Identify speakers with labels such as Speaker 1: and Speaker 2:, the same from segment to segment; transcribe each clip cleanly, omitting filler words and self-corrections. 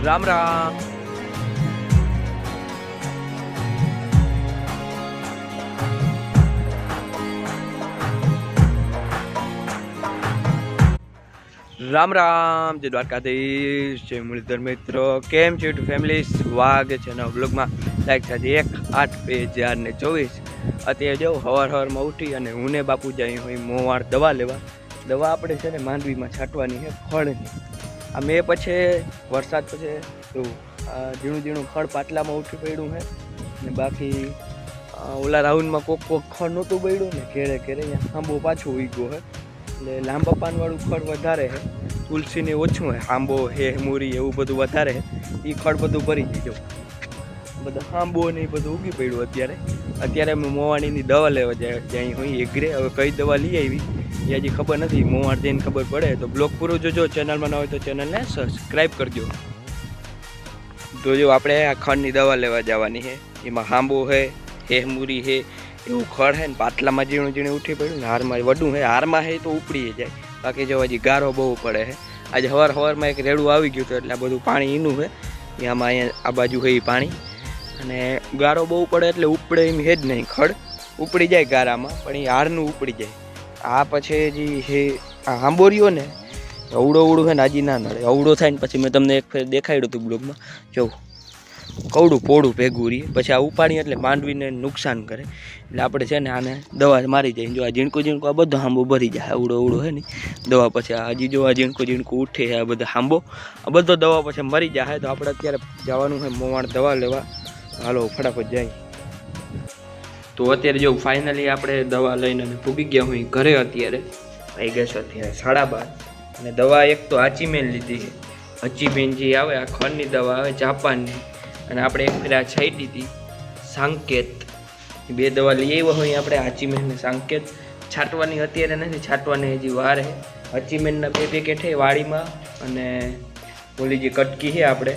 Speaker 1: રામ રામ. રામ રામ, જય દ્વારકાધીશ, જય મુરલીધર મિત્રો. કેમ છે યુટ્યુબ ફેમિલી? સ્વાગત છે નવા બ્લોગમાં. તારીખ સાથે 1/8/2024. અત્યારે જો સવારમાં ઉઠી અને હું ને બાપુ જઈ હોય મોવાડ દવા લેવા. દવા આપણે છે ને માંડવીમાં છાંટવાની છે ખળની. આ મેં પછી વરસાદ પછી એવું ઝીણું ઝીણું ખળ પાટલામાં ઉઠી પડ્યું છે ને બાકી ઓલા રાઉન્ડમાં કોક ખળ નહોતું પડ્યું ને ઘેરે ઘેરે અહીંયા આંબો પાછું ઉગ્યો છે. એટલે લાંબા પાનવાળું ખડ વધારે છે, તુલસીને ઓછું હોય, આંબો હે મૂરી એવું બધું વધારે છે. એ ખડ બધું ભરી ગયું, બધા આંબો ને એ બધું ઉગી પડ્યું. અત્યારે અમે મોવાણીની દવા લેવા જાય હોય એગ્રે. હવે કઈ દવા લઈ આવી એ હજી ખબર નથી, મોવાણ જઈને ખબર પડે. તો બ્લોગ પૂરો જોજો. ચેનલમાં ન હોય તો ચેનલને સબસ્ક્રાઈબ કરજો. તો જો આપણે આ ખડની દવા લેવા જવાની છે. એમાં આંબો છે, હેહમૂરી છે, એવું ખડ છે ને પાટલામાં ઝીણું ઝીણું ઉઠી પડ્યું ને હારમાં વડું છે. હારમાં છે તો ઉપડી જાય, બાકી જો હજી ગારો બહુ પડે છે. આજે સવારમાં એક રેડું આવી ગયું હતું એટલે આ બધું પાણી એનું છે. આમાં અહીંયા આ બાજુ છે એ પાણી અને ગારો બહુ પડે એટલે ઉપડે એમ છે જ નહીં. ખડ ઉપડી જાય ગારામાં, પણ એ હારનું ઉપડી જાય. આ પછી જે છે આ આંબોરીઓ ને અવડો અવડું છે ને આજી ના નડે. અવડો થાય ને પછી મેં તમને એક ફેર દેખાડ્યું હતું બ્લોગમાં, જવું કવડું પોળું ભેગું રહીએ. પછી આ ઉપાડી એટલે માંડવીને નુકસાન કરે. એટલે આપણે છે ને આને દવા મારી જાય. જો આ ઝીણકું ઝીણકું આ બધો આંબો ભરી જાય, અવડો અવડો છે ને દવા. પછી આ હજી જો આ ઝીણકું ઝીણકું ઉઠે આ બધા આંબો, આ બધો દવા પછી મરી જાય. તો આપણે અત્યારે જવાનું છે મોવાણ દવા લેવા. હાલો ફટાફટ જાય. તો અત્યારે જો ફાઇનલી આપણે દવા લઈને પૂગી ગયા હોય ઘરે. અત્યારે આવી ગયા છે અત્યારે 12:30 અને દવા એક તો આચીમેન લીધી છે. આચીમેન જે આવે આ ખંડની દવા આવે જાપાનની, અને આપણે એક ફેર આ છાંટી હતી સાંકેત. બે દવા લઈ આવ્યા હોય આપણે, આચીમેન ને સાંકેત. છાંટવાની અત્યારે નથી, છાંટવાની હજી વાર છે. આચીમેનના 2 પેકેટ છે વાડીમાં, અને ઓલી જે કટકી છે આપણે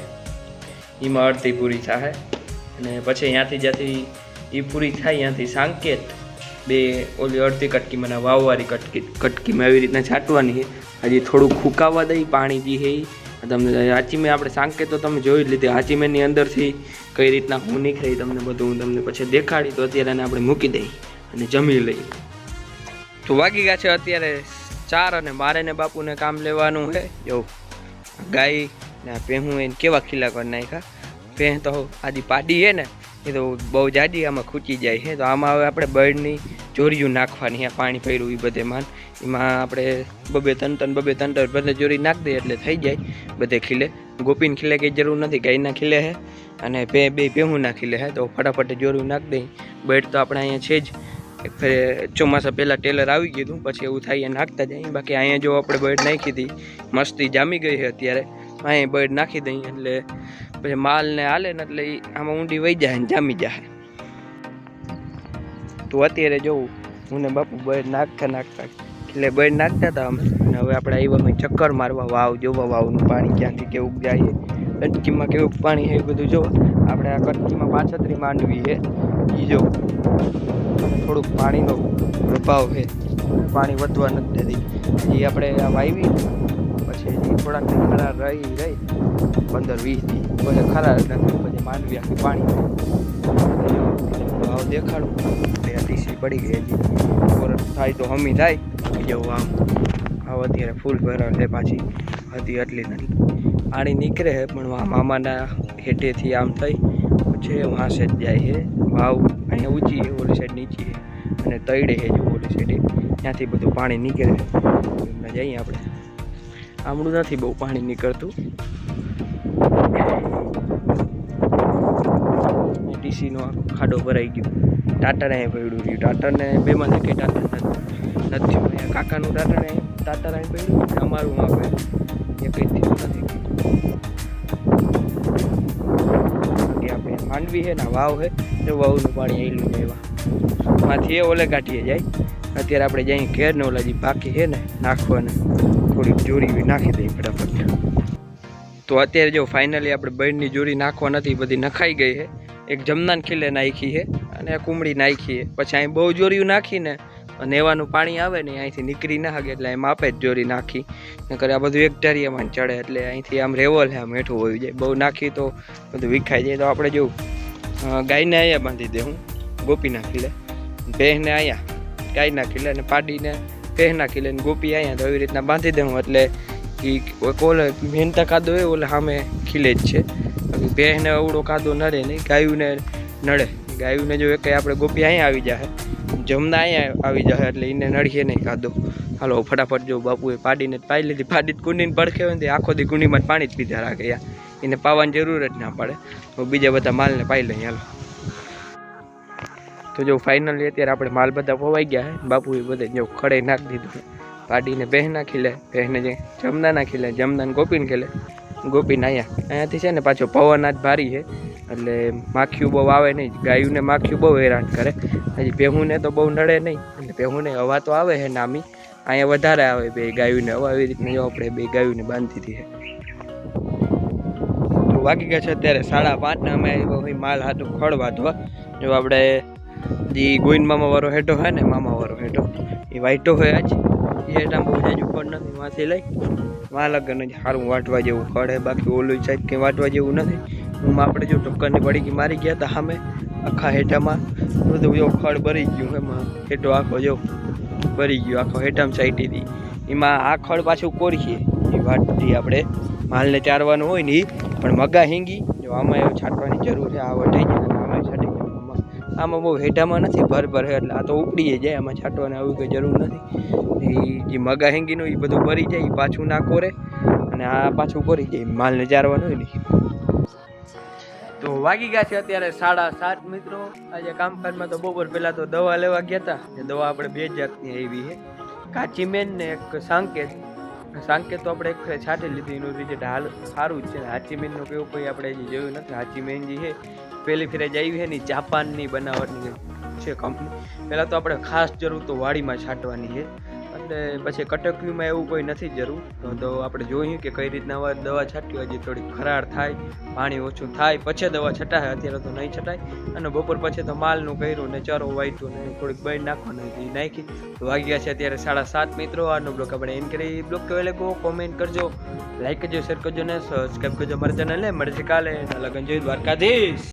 Speaker 1: એમાં અડધી પૂરી થાય. અને પછી અહીંયાથી જ્યાંથી એ પૂરી થાય ત્યાંથી સાંકેત 2 ઓલી અડધી કટકી મને વાવવાળી કટકીમાં એવી રીતના છાંટવાની છે. હજી થોડુંક ફૂંકાવા દઈ પાણી જે છે તમને. આચીમેન આપણે સાંકેત તો તમે જોઈ જ લીધી. આચીમેનની અંદરથી કઈ રીતના હું નીકળે તમને બધું હું તમને પછી દેખાડી. તો અત્યારે એને આપણે મૂકી દઈ અને જમી લઈ. તો વાગી ગયા છે અત્યારે 4 અને મારે ને બાપુને કામ લેવાનું છે. જો ગાય ને ભેહું એને કેવા ખીલા કરી નાખ્યા. ભેહ તો આજી પાડી છે ને એ તો બહુ જાડી આમાં ખૂચી જાય છે. તો આમાં હવે આપણે બળની ચોરીયું નાખવાની છે. પાણી પડ્યું એ બધેમાં, એમાં આપણે 2-3 બધે ચોરી નાખી દઈએ એટલે થઈ જાય બધે ખીલે. ગોપીને ખીલે કંઈ જરૂર નથી, ગાયના ખીલે છે અને બે ભેહુંના ખીલે છે. તો ફટાફટ ચોરીયું નાખી દઈ. બળ તો આપણે અહીંયા છે જ. એક ફેર ચોમાસા પહેલાં ટેલર આવી ગયું હતું, પછી એવું થાય નાખતા જાય. બાકી અહીંયા જો આપણે બળ નાખી હતી મસ્તી જામી ગઈ છે અત્યારે. અહીંયા બળ નાખી દઈએ એટલે પછી માલ ને હાલે ને એટલે આમાં ઊંડી વહી જાય ને જામી જાય. તો અત્યારે જોવું હું ને બાપુ બળ નાખતા એટલે બળ નાખતા હતા અમે. અને હવે આપણે આવ્યા ચક્કર મારવા વાવ જોવા, વાવનું પાણી ક્યાંથી કેવું જાય, કટકીમાં કેવું પાણી છે એ બધું જો. આપણે આ કટકીમાં 35 માંડવી છે એ જો થોડુંક પાણીનો પ્રભાવ છે, પાણી વધવા નથી દેતી. એ આપણે આ વાવી પછી થોડાક ખરા રહી 15-20 દી પછી ખરા નથી, પછી માંડવી આખી પાણી ભાવ દેખાડું. ટીસી પડી ગઈ હતી, વરસ થાય તો હમી થાય જેવું. આવ અત્યારે ફૂલ ભરાવ છે. પાછી હતી એટલી નથી પાણી નીકળે છે, પણ મામાના હેઠેથી આમ થઈ પછી વાંસે જ જાય છે. વાવ અહીંયા ઊંચી છે, ઓલી સાઈડ નીચી છે અને તળે છે જો ઓલી સાઈડે, ત્યાંથી બધું પાણી નીકળે. એમને જઈએ આપણે. આમળું નથી બહુ પાણી નીકળતું. ટીસીનો ખાડો ભરાઈ ગયો. ટાટર અહીં પડ્યું રહ્યું. ટાટરને બેમાંથી કંઈ ટાટર નથી. અહીંયા કાકાનું ટાટર અહીં પડ્યું, અમારું આ પડ્યું, એ કંઈ થયું નથી. આપણે માંડવી છે ને વાવ છે, તો વાવનું પાણી આવેલું એવા માંથી એ ઓલે કાઢીએ જાય. અત્યારે આપણે જઈએ ઘેર ને ઓલા જે બાકી છે ને નાખવાને થોડીક જોરી નાખી દઈએ ફટાફટ. તો અત્યારે જો ફાઇનલી આપણે બળની જોરી નાખવા નથી, બધી નખાઈ ગઈ છે. એક જમનાન ખીલે નાખી છે અને કુમળી નાખી છે. પછી અહીં બહુ જોરીયું નાખીને નેવાનું પાણી આવે ને અહીંથી નીકળી ના શકે એટલે એમાં આપે જ જોરી નાખી નકર આ બધું એક ઢારીયામાં ચડે એટલે અહીંથી આમ રેવલ છે આમ હેઠું હોવી જાય બહુ નાખી તો બધું વિખાઈ જાય તો આપણે જેવું ગાયને અહીંયા બાંધી દે હું ગોપી નાખી લે ભેંસને અહીંયા ગાય નાખી લે અને પાડીને ભેંસ નાખી લે ને ગોપી અહીંયા તો એવી રીતના બાંધી દઉં એટલે એ કોલે મહેનતા કાદો હોય ઓલે સામે ખીલે જ છે બાકી ભેંસને અવડો કાદો નડે નહીં ગાયુંને નડે ગાયુંને જો એક આપણે ગોપી અહીંયા આવી જાય જમના અહીંયા આવી જાય એટલે એને નડીએ નહીં કાદો હાલો ફટાફટ જો બાપુએ પાડીને પાઈ લીધી પાડી કુંડીને પડખે હોય ને આખો દી કુંડીમાં પાણી જ પીધા રાખે યાર એને પાવાની જરૂર જ ના પડે તો બીજા બધા માલને પાઈ લઈએ હાલો તો જો ફાઇનલી અત્યારે આપણે માલ બધા પવાઈ ગયા છે બાપુએ બધે જો ખડે નાખી દીધું પાડીને ભેંસ નાખી લે ભેંસને જે જમના નાખી લે જમનાને ગોપીને ખેલે ગોપીને અહીંયાથી છે ને પાછો પવન જ ભારી છે એટલે માખીઓ બહુ આવે નહીં ગાયુંને માખીઓ બહુ હેરાન કરે હજી ભેહુંને તો બહુ નડે નહીં એટલે ભેહુંને હવા તો આવે છે નામી અહીંયા વધારે આવે બે ગાયુંને હવા એવી રીતના જો આપણે બે ગાયુંને બાંધી હતી તો વાગી ગયા છે અત્યારે 5:30 ને અમે માલ હાથું ખડ વાંધવા જો આપણે જે ગોઈન મામા વાળો હેઠો હોય ને મામા વાળો હેઠો એ વાઈટો હોય આજ એ હેઠા બહુ જાજુ ખડ નથી વાંથી લઈ માં લગન જ સારું વાટવા જેવું ખડ હે બાકી ઓલું સાઈડ કંઈ વાટવા જેવું નથી હું આપણે જો ટક્કરની પડીકી મારી ગયા હતા સામે આખા હેઠામાં બધું જો ખડ ભરી ગયું એમાં હેઠો આખો જો ભરી ગયો આખો હેઠામાં સાઈટી હતી એમાં આ ખડ પાછું કોરીએ એ વાટથી આપણે માલને ચારવાનું હોય ને પણ મગા હિંગી જો આમાં એવું છાંટવાની જરૂર છે આ વટાઈ જાય આમાં છાંટી જાય આમાં બહુ હેઠામાં નથી ભર એટલે આ તો ઉપડીએ જાય આમાં છાંટવાની આવી કોઈ જરૂર નથી એ જે મગા હિંગીનું એ બધું ભરી જાય એ પાછું ના કોરે અને આ પાછું કોરી જાય માલને ચારવાનું હોય ને તો વાગી ગયા છે અત્યારે 7:30 મિત્રો આજે કામકાજમાં તો બપોર પહેલાં તો દવા લેવા ગયા હતા એ દવા આપણે 2 જાતની આવી છે કાચી મેન ને એક સાંકેત તો આપણે એક છાંટી લીધી એનું રિઝલ્ટ હાલ સારું જ છે હાચી મેનનું કેવું કોઈ આપણે હજી જોયું નથી હાચી મેન જે છે પહેલી ફેરે જ આવી છે ને જાપાનની બનાવટની છે કંપની પહેલાં તો આપણે ખાસ જરૂર તો વાડીમાં છાંટવાની છે એટલે પછી કટકીમાં એવું કોઈ નથી જરૂર તો આપણે જોયું કે કઈ રીતના દવા છાંટી હજી થોડીક ખરાર થાય પાણી ઓછું થાય પછી દવા છટાય અત્યારે તો નહીં છટાય અને બપોર પછી તો માલનું કર્યું ને ચરો વાઈટું ને થોડીક બળી નાખવાનું એ નાખી તો વાગી ગયા છે અત્યારે 7:30 મિત્રો આનો બ્લોગ આપણે એન્ડ કરી બ્લોગ કેવો લાગ્યો કોમેન્ટ કરજો લાઈક કરજો શેર કરજો ને સબસ્ક્રાઈબ કરજો મારા ચેનલને મળશે કાલે લગન જોઈ દ્વારકાધીશ.